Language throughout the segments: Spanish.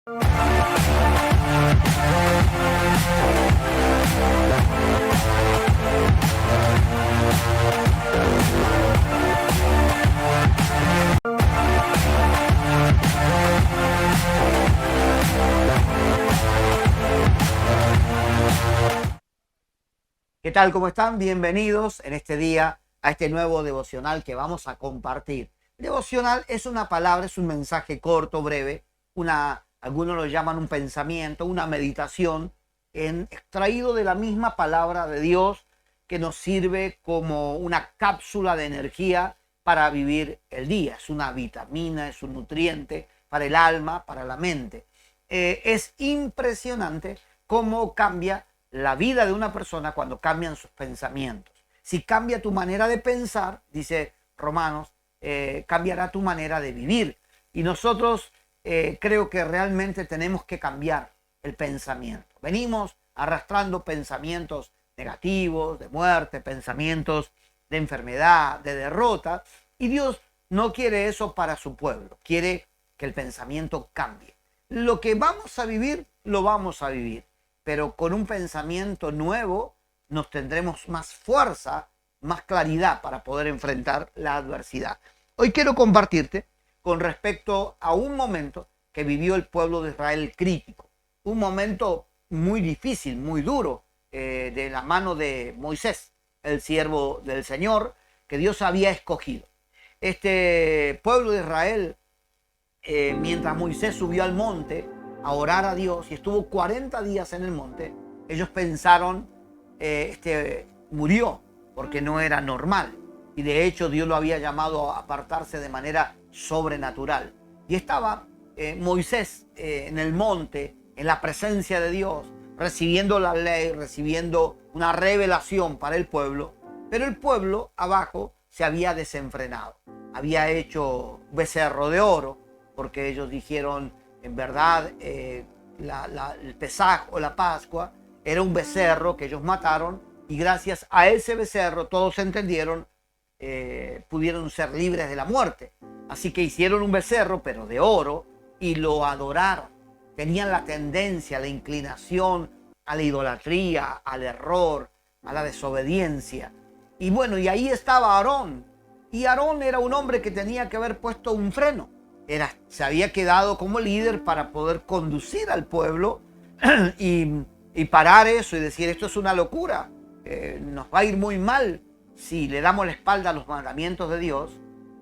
¿Qué tal? ¿Cómo están? Bienvenidos en este día a este nuevo devocional que vamos a compartir. Devocional es una palabra, es un mensaje corto, breve, algunos lo llaman un pensamiento, una meditación, extraído de la misma palabra de Dios que nos sirve como una cápsula de energía para vivir el día. Es una vitamina, es un nutriente para el alma, para la mente. Es impresionante cómo cambia la vida de una persona cuando cambian sus pensamientos. Si cambia tu manera de pensar, dice Romanos, cambiará tu manera de vivir. Y nosotros creo que realmente tenemos que cambiar el pensamiento. Venimos arrastrando pensamientos negativos, de muerte, pensamientos de enfermedad, de derrota, y Dios no quiere eso para su pueblo. Quiere que el pensamiento cambie. Lo que vamos a vivir, lo vamos a vivir, pero con un pensamiento nuevo nos tendremos más fuerza, más claridad para poder enfrentar la adversidad. Hoy quiero compartirte con respecto a un momento que vivió el pueblo de Israel crítico, un momento muy difícil, muy duro, de la mano de Moisés, el siervo del Señor que Dios había escogido. Este pueblo de Israel, mientras Moisés subió al monte a orar a Dios y estuvo 40 días en el monte, ellos pensaron, murió porque no era normal. Y de hecho Dios lo había llamado a apartarse de manera sobrenatural. Y estaba Moisés en el monte, en la presencia de Dios, recibiendo la ley, recibiendo una revelación para el pueblo. Pero el pueblo abajo se había desenfrenado. Había hecho becerro de oro, porque ellos dijeron, en verdad, el Pesaj o la Pascua era un becerro que ellos mataron, y gracias a ese becerro todos entendieron, pudieron ser libres de la muerte. Así que hicieron un becerro, pero de oro, y lo adoraron. Tenían la tendencia, la inclinación a la idolatría, al error, a la desobediencia. Y bueno, y ahí estaba Aarón. Y Aarón era un hombre que tenía que haber puesto un freno. Se había quedado como líder para poder conducir al pueblo y parar eso y decir, esto es una locura, nos va a ir muy mal si le damos la espalda a los mandamientos de Dios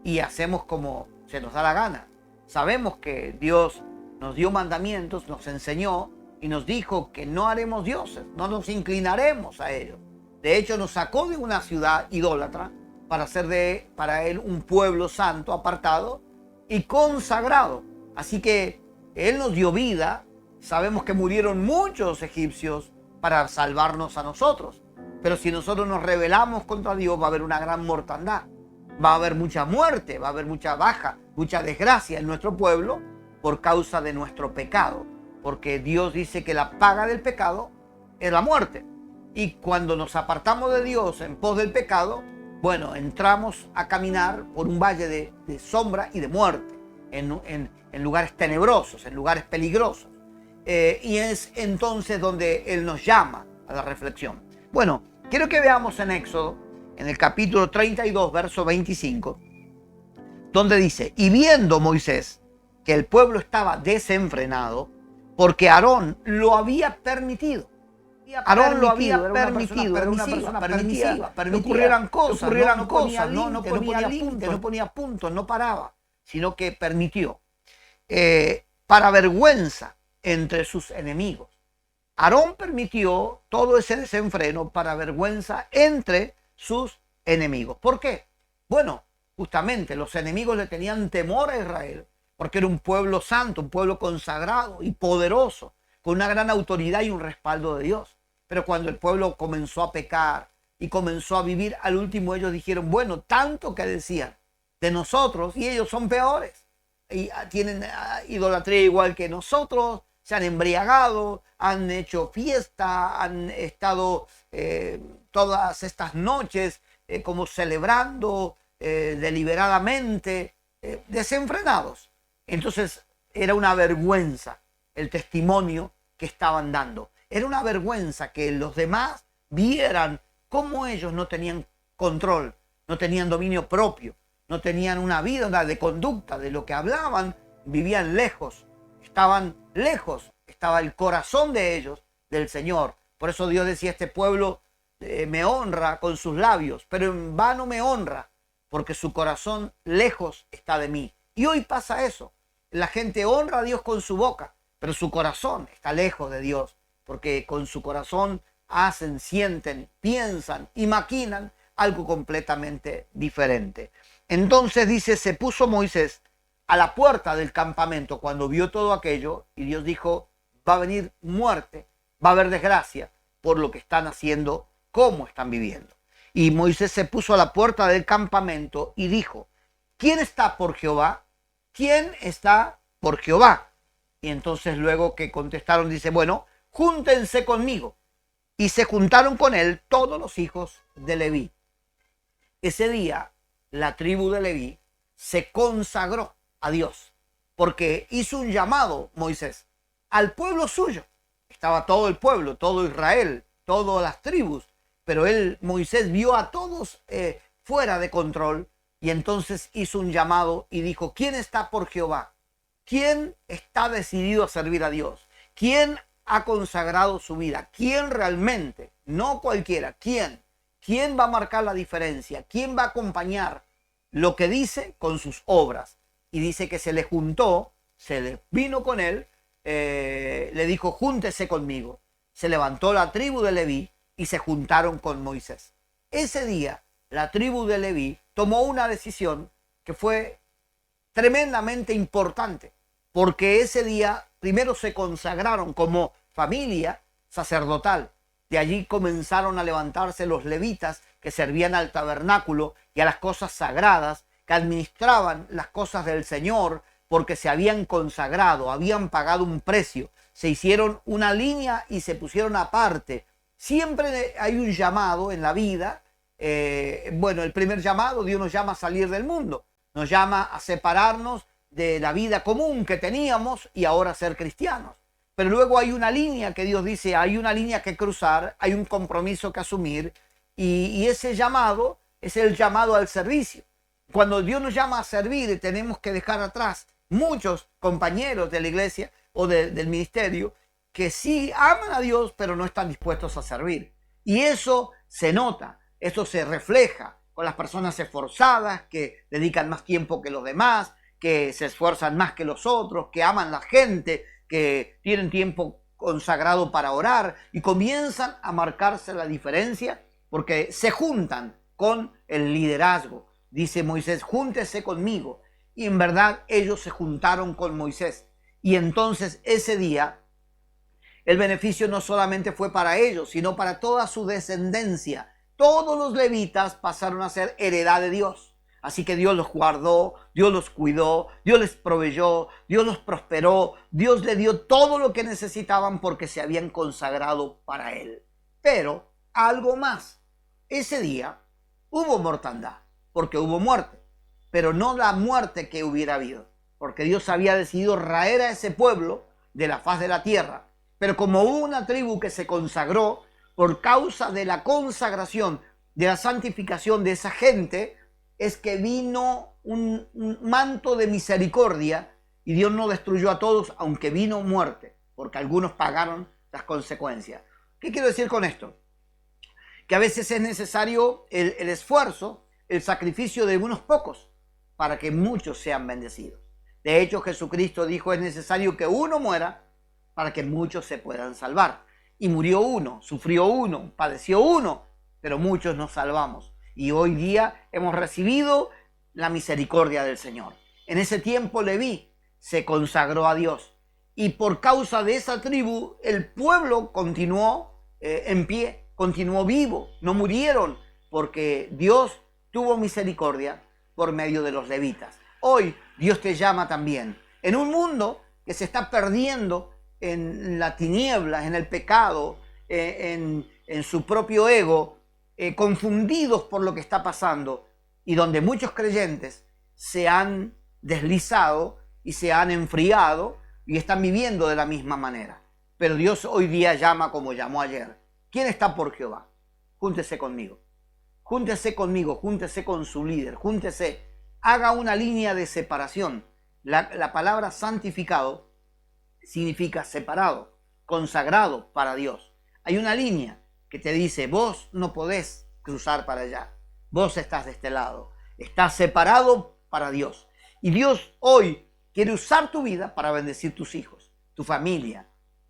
y hacemos como se nos da la gana. Sabemos que Dios nos dio mandamientos, nos enseñó y nos dijo que no haremos dioses, no nos inclinaremos a ellos. De hecho, nos sacó de una ciudad idólatra para hacer para él un pueblo santo, apartado y consagrado. Así que Él nos dio vida. Sabemos que murieron muchos egipcios para salvarnos a nosotros. Pero si nosotros nos rebelamos contra Dios, va a haber una gran mortandad. Va a haber mucha muerte, va a haber mucha baja, mucha desgracia en nuestro pueblo por causa de nuestro pecado. Porque Dios dice que la paga del pecado es la muerte. Y cuando nos apartamos de Dios en pos del pecado, bueno, entramos a caminar por un valle de sombra y de muerte, en lugares tenebrosos, en lugares peligrosos. Y es entonces donde Él nos llama a la reflexión. Bueno, quiero que veamos en Éxodo, en el capítulo 32, verso 25, donde dice, y viendo Moisés que el pueblo estaba desenfrenado, porque Aarón lo había permitido. Aarón lo había permitido, era una persona permisiva, que ocurrieran cosas, no ponía puntos, no paraba, sino que permitió, para vergüenza entre sus enemigos. Aarón permitió todo ese desenfreno para vergüenza entre sus enemigos. ¿Por qué? Bueno, justamente los enemigos le tenían temor a Israel, porque era un pueblo santo, un pueblo consagrado y poderoso, con una gran autoridad y un respaldo de Dios. Pero cuando el pueblo comenzó a pecar y comenzó a vivir, al último ellos dijeron, bueno, tanto que decían de nosotros y ellos son peores. Y tienen idolatría igual que nosotros, se han embriagado, han hecho fiesta, han estado todas estas noches como celebrando deliberadamente, desenfrenados. Entonces era una vergüenza el testimonio que estaban dando. Era una vergüenza que los demás vieran cómo ellos no tenían control, no tenían dominio propio, no tenían una vida de conducta, de lo que hablaban, vivían lejos, estaban lejos, estaba el corazón de ellos del Señor. Por eso Dios decía, este pueblo me honra con sus labios, pero en vano me honra, porque su corazón lejos está de mí. Y hoy pasa eso. La gente honra a Dios con su boca, pero su corazón está lejos de Dios, porque con su corazón hacen, sienten, piensan y maquinan algo completamente diferente. Entonces dice, se puso Moisés a la puerta del campamento cuando vio todo aquello y Dios dijo, va a venir muerte, va a haber desgracia por lo que están haciendo, cómo están viviendo. Y Moisés se puso a la puerta del campamento y dijo, ¿quién está por Jehová? ¿Quién está por Jehová? Y entonces luego que contestaron dice, bueno, júntense conmigo. Y se juntaron con él todos los hijos de Leví. Ese día la tribu de Leví se consagró a Dios porque hizo un llamado Moisés al pueblo suyo. Estaba todo el pueblo, todo Israel, todas las tribus, pero Moisés vio a todos fuera de control y entonces hizo un llamado y dijo, ¿quién está por Jehová? ¿Quién está decidido a servir a Dios? ¿Quién ha consagrado su vida? ¿Quién realmente? No cualquiera. ¿Quién? ¿Quién va a marcar la diferencia? ¿Quién va a acompañar lo que dice con sus obras? Y dice que se le juntó, se le vino con él, le dijo, júntese conmigo. Se levantó la tribu de Leví y se juntaron con Moisés. Ese día, la tribu de Leví tomó una decisión que fue tremendamente importante, porque ese día primero se consagraron como familia sacerdotal. De allí comenzaron a levantarse los levitas que servían al tabernáculo y a las cosas sagradas, que administraban las cosas del Señor porque se habían consagrado, habían pagado un precio, se hicieron una línea y se pusieron aparte. Siempre hay un llamado en la vida. Bueno, el primer llamado, Dios nos llama a salir del mundo, nos llama a separarnos de la vida común que teníamos y ahora ser cristianos. Pero luego hay una línea que Dios dice, hay una línea que cruzar, hay un compromiso que asumir y ese llamado es el llamado al servicio. Cuando Dios nos llama a servir, tenemos que dejar atrás muchos compañeros de la iglesia o del ministerio que sí aman a Dios, pero no están dispuestos a servir. Y eso se nota, eso se refleja con las personas esforzadas que dedican más tiempo que los demás, que se esfuerzan más que los otros, que aman a la gente, que tienen tiempo consagrado para orar y comienzan a marcarse la diferencia porque se juntan con el liderazgo. Dice Moisés, júntese conmigo. Y en verdad ellos se juntaron con Moisés. Y entonces ese día el beneficio no solamente fue para ellos, sino para toda su descendencia. Todos los levitas pasaron a ser heredad de Dios. Así que Dios los guardó, Dios los cuidó, Dios les proveyó, Dios los prosperó, Dios les dio todo lo que necesitaban porque se habían consagrado para Él. Pero algo más, ese día hubo mortandad, porque hubo muerte, pero no la muerte que hubiera habido, porque Dios había decidido raer a ese pueblo de la faz de la tierra. Pero como hubo una tribu que se consagró por causa de la consagración, de la santificación de esa gente, es que vino un manto de misericordia y Dios no destruyó a todos, aunque vino muerte, porque algunos pagaron las consecuencias. ¿Qué quiero decir con esto? Que a veces es necesario el esfuerzo, el sacrificio de unos pocos para que muchos sean bendecidos. De hecho, Jesucristo dijo, es necesario que uno muera para que muchos se puedan salvar. Y murió uno, sufrió uno, padeció uno, pero muchos nos salvamos. Y hoy día hemos recibido la misericordia del Señor. En ese tiempo Leví se consagró a Dios. Y por causa de esa tribu, el pueblo continuó en pie, continuó vivo. No murieron porque Dios tuvo misericordia por medio de los levitas. Hoy Dios te llama también. En un mundo que se está perdiendo en la tiniebla, en el pecado, en su propio ego, confundidos por lo que está pasando y donde muchos creyentes se han deslizado y se han enfriado y están viviendo de la misma manera. Pero Dios hoy día llama como llamó ayer. ¿Quién está por Jehová? Júntese conmigo. Júntese conmigo, júntese con su líder, júntese. Haga una línea de separación. La palabra santificado significa separado, consagrado para Dios. Hay una línea que te dice, vos no podés cruzar para allá. Vos estás de este lado. Estás separado para Dios. Y Dios hoy quiere usar tu vida para bendecir tus hijos, tu familia,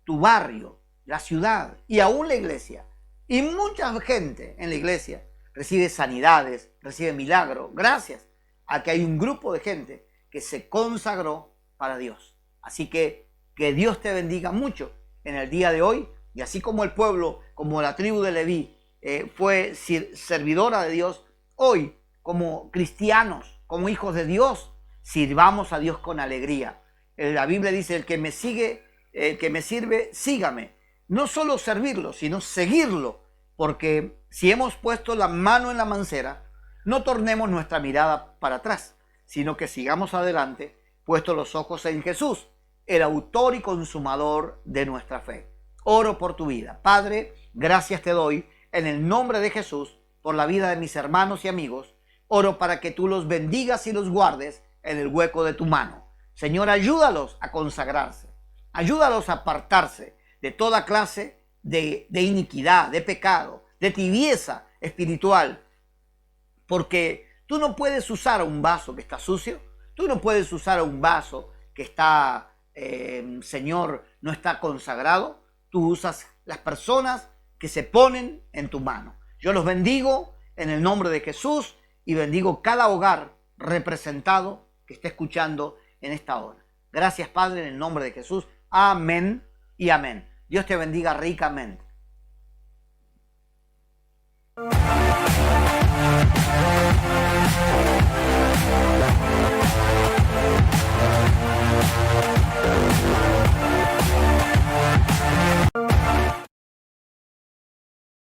tu barrio, la ciudad y aún la iglesia. Y mucha gente en la iglesia recibe sanidades, recibe milagros, gracias a que hay un grupo de gente que se consagró para Dios. Así que Dios te bendiga mucho en el día de hoy. Y así como el pueblo, como la tribu de Leví fue servidora de Dios, hoy como cristianos, como hijos de Dios, sirvamos a Dios con alegría. La Biblia dice, el que me sigue, el que me sirve, sígame. No solo servirlo, sino seguirlo. Porque si hemos puesto la mano en la mancera, no tornemos nuestra mirada para atrás, sino que sigamos adelante, puestos los ojos en Jesús, el autor y consumador de nuestra fe. Oro por tu vida. Padre, gracias te doy en el nombre de Jesús por la vida de mis hermanos y amigos. Oro para que tú los bendigas y los guardes en el hueco de tu mano. Señor, ayúdalos a consagrarse. Ayúdalos a apartarse de toda clase de iniquidad, de pecado, de tibieza espiritual. Porque tú no puedes usar un vaso que está sucio. Tú no puedes usar un vaso que está, Señor, no está consagrado. Tú usas las personas que se ponen en tu mano. Yo los bendigo en el nombre de Jesús y bendigo cada hogar representado que esté escuchando en esta hora. Gracias, Padre, en el nombre de Jesús. Amén y amén. Dios te bendiga ricamente.